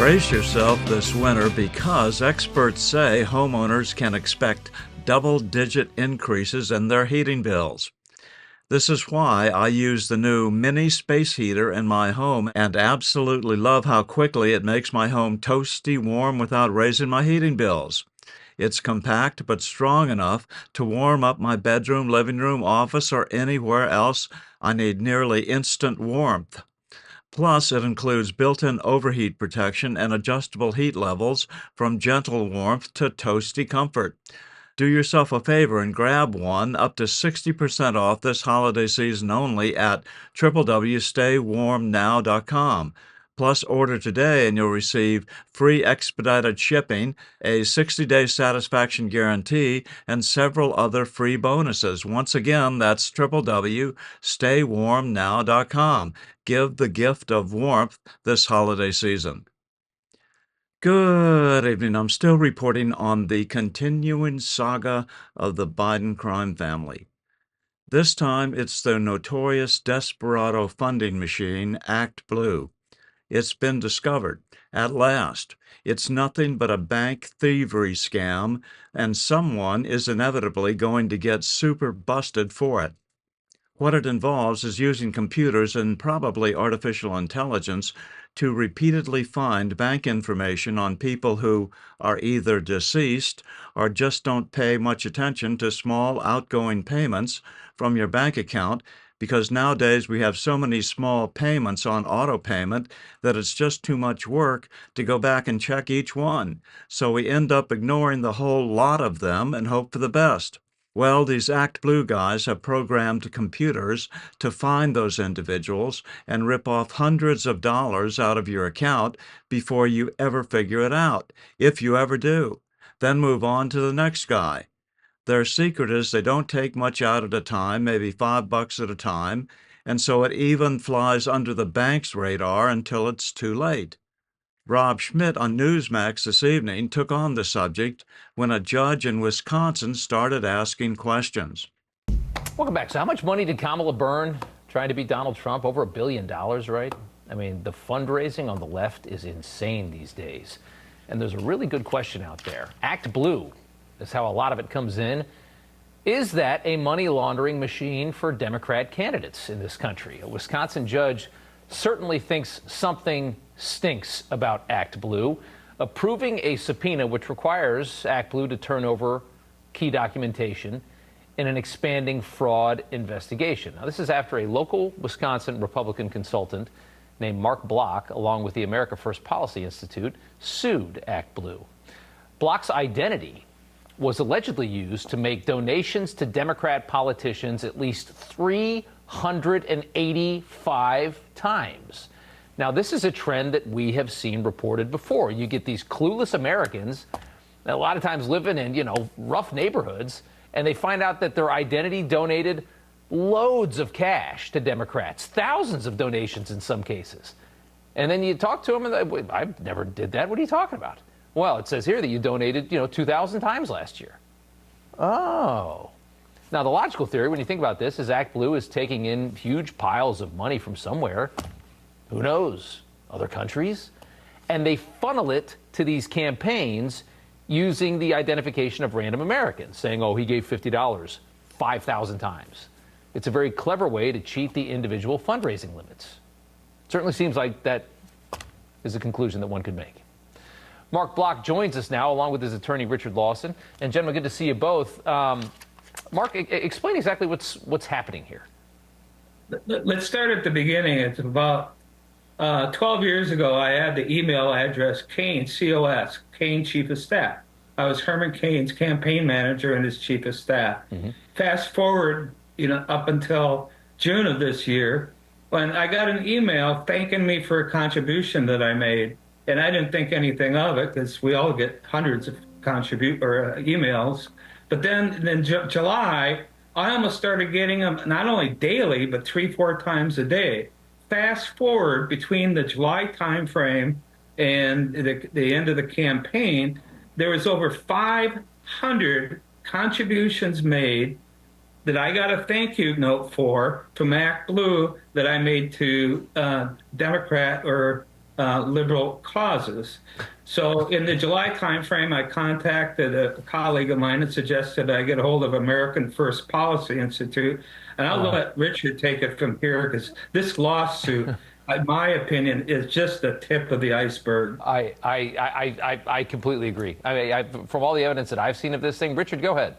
Brace yourself this winter because experts say homeowners can expect double-digit increases in their heating bills. This is why I use the new mini space heater in my home and absolutely love how quickly it makes my home toasty warm without raising my heating bills. It's compact but strong enough to warm up my bedroom, living room, office, or anywhere else I need nearly instant warmth. Plus, it includes built-in overheat protection and adjustable heat levels from gentle warmth to toasty comfort. Do yourself a favor and grab one up to 60% off this holiday season only at www.staywarmnow.com. Plus, order today and you'll receive free expedited shipping, a 60-day satisfaction guarantee, and several other free bonuses. Once again, that's www.staywarmnow.com. Give the gift of warmth this holiday season. Good evening. I'm still reporting on the continuing saga of the Biden crime family. This time, it's the notorious desperado funding machine, ActBlue. It's been discovered. At last. It's nothing but a bank thievery scam, and someone is inevitably going to get super busted for it. What it involves is using computers and probably artificial intelligence to repeatedly find bank information on people who are either deceased or just don't pay much attention to small outgoing payments from your bank account, because nowadays we have so many small payments on auto payment that it's just too much work to go back and check each one. So we end up ignoring the whole lot of them and hope for the best. Well, these ActBlue guys have programmed computers to find those individuals and rip off hundreds of dollars out of your account before you ever figure it out, if you ever do. Then move on to the next guy. Their secret is they don't take much out at a time, maybe $5 at a time, and so it even flies under the bank's radar until it's too late. Rob Schmidt on Newsmax this evening took on the subject when a judge in Wisconsin started asking questions. Welcome back. So how much money did Kamala burn trying to beat Donald Trump? Over $1 billion, right? I mean, the fundraising on the left is insane these days. And there's a really good question out there. ActBlue is how a lot of it comes in. Is that a money laundering machine for Democrat candidates in this country? A Wisconsin judge certainly thinks something stinks about ActBlue, approving a subpoena which requires ActBlue to turn over key documentation in an expanding fraud investigation. Now, this is after a local Wisconsin Republican consultant named Mark Block, along with the America First Policy Institute, sued ActBlue. Block's identity was allegedly used to make donations to Democrat politicians at least 385 times. Now, this is a trend that we have seen reported before. You get these clueless Americans that a lot of times living in, rough neighborhoods, and they find out that their identity donated loads of cash to Democrats, thousands of donations in some cases. And then you talk to them and they, I never did that. What are you talking about? Well, it says here that you donated, 2,000 times last year. Oh. Now, the logical theory, when you think about this, is ActBlue is taking in huge piles of money from somewhere. Who knows? Other countries? And they funnel it to these campaigns using the identification of random Americans, saying, oh, he gave $50 5,000 times. It's a very clever way to cheat the individual fundraising limits. It certainly seems like that is a conclusion that one could make. Mark Block joins us now, along with his attorney, Richard Lawson. And, gentlemen, good to see you both. Mark, explain exactly what's happening here. Let's start at the beginning. It's about 12 years ago, I had the email address Kane, C-O-S, Kane Chief of Staff. I was Herman Cain's campaign manager and his Chief of Staff. Mm-hmm. Fast forward, up until June of this year, when I got an email thanking me for a contribution that I made. And I didn't think anything of it because we all get hundreds of emails. But then in July, I almost started getting them not only daily, but 3-4 times a day. Fast forward between the July timeframe and the end of the campaign, there was over 500 contributions made that I got a thank you note for from ActBlue that I made to Democrat or liberal causes. So in the July timeframe, I contacted a colleague of mine and suggested I get a hold of American First Policy Institute. And I'll let Richard take it from here because this lawsuit, in my opinion, is just the tip of the iceberg. I completely agree. From all the evidence that I've seen of this thing, Richard, go ahead.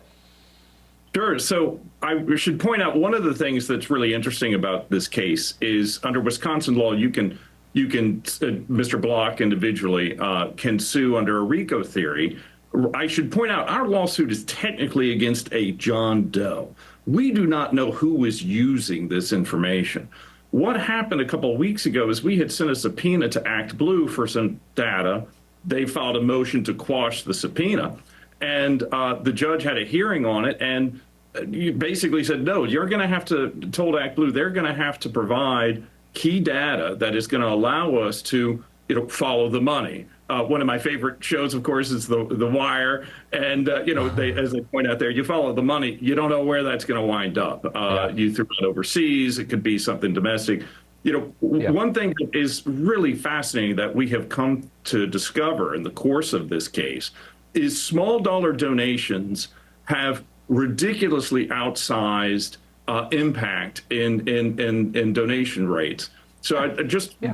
Sure. So I should point out one of the things that's really interesting about this case is under Wisconsin law, you can Mr. Block individually can sue under a RICO theory. I should point out our lawsuit is technically against a John Doe. We do not know who was using this information. What happened a couple of weeks ago is we had sent a subpoena to ActBlue for some data. They filed a motion to quash the subpoena, and the judge had a hearing on it, and you basically said, no, you're going to have to, told ActBlue, they're going to have to provide key data that is going to allow us to, follow the money. One of my favorite shows, of course, is the Wire. And, as they point out there, you follow the money. You don't know where that's going to wind up. You threw it overseas. It could be something domestic. One thing that is really fascinating that we have come to discover in the course of this case is small dollar donations have ridiculously outsized impact in donation rates. So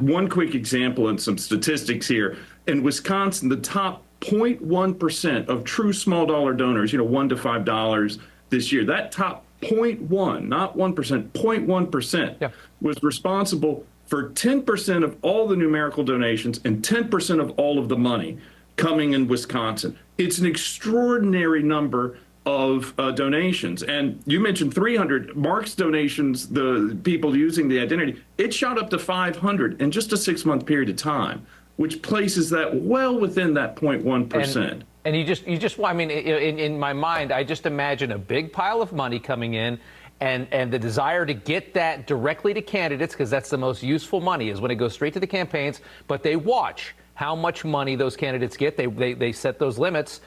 one quick example and some statistics here. In Wisconsin, the top 0.1% of true small dollar donors, $1 to $5 this year, that top 0.1, not 1%, 0.1% was responsible for 10% of all the numerical donations and 10% of all of the money coming in Wisconsin. It's an extraordinary number of donations. And you mentioned 300. Mark's donations, the people using the identity, it shot up to 500 in just a 6-month period of time, which places that well within that 0.1%. And you just, I mean, in my mind, I just imagine a big pile of money coming in and the desire to get that directly to candidates, because that's the most useful money, is when it goes straight to the campaigns. But they watch how much money those candidates get. They set those limits.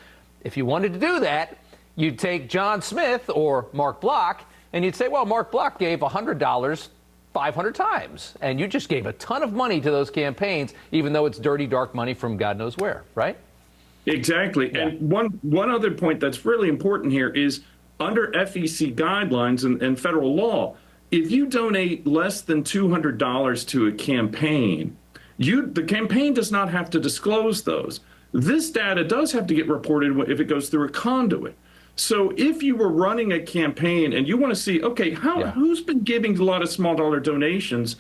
If you wanted to do that, you'd take John Smith or Mark Block, and you'd say, well, Mark Block gave $100 500 times, and you just gave a ton of money to those campaigns, even though it's dirty, dark money from God knows where, right? Exactly. Yeah. And one other point that's really important here is under FEC guidelines and federal law, if you donate less than $200 to a campaign, the campaign does not have to disclose those. This data does have to get reported if it goes through a conduit. So if you were running a campaign and you want to see, okay, who's been giving a lot of small dollar donations,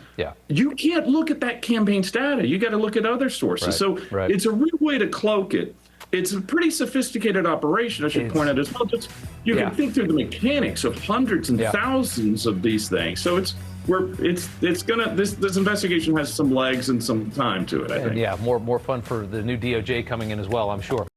you can't look at that campaign's data. You got to look at other sources. It's a real way to cloak it. It's a pretty sophisticated operation, I should point out as well. Just you can think through the mechanics of hundreds and thousands of these things. So this investigation has some legs and some time to it, I think. Yeah, more fun for the new DOJ coming in as well, I'm sure.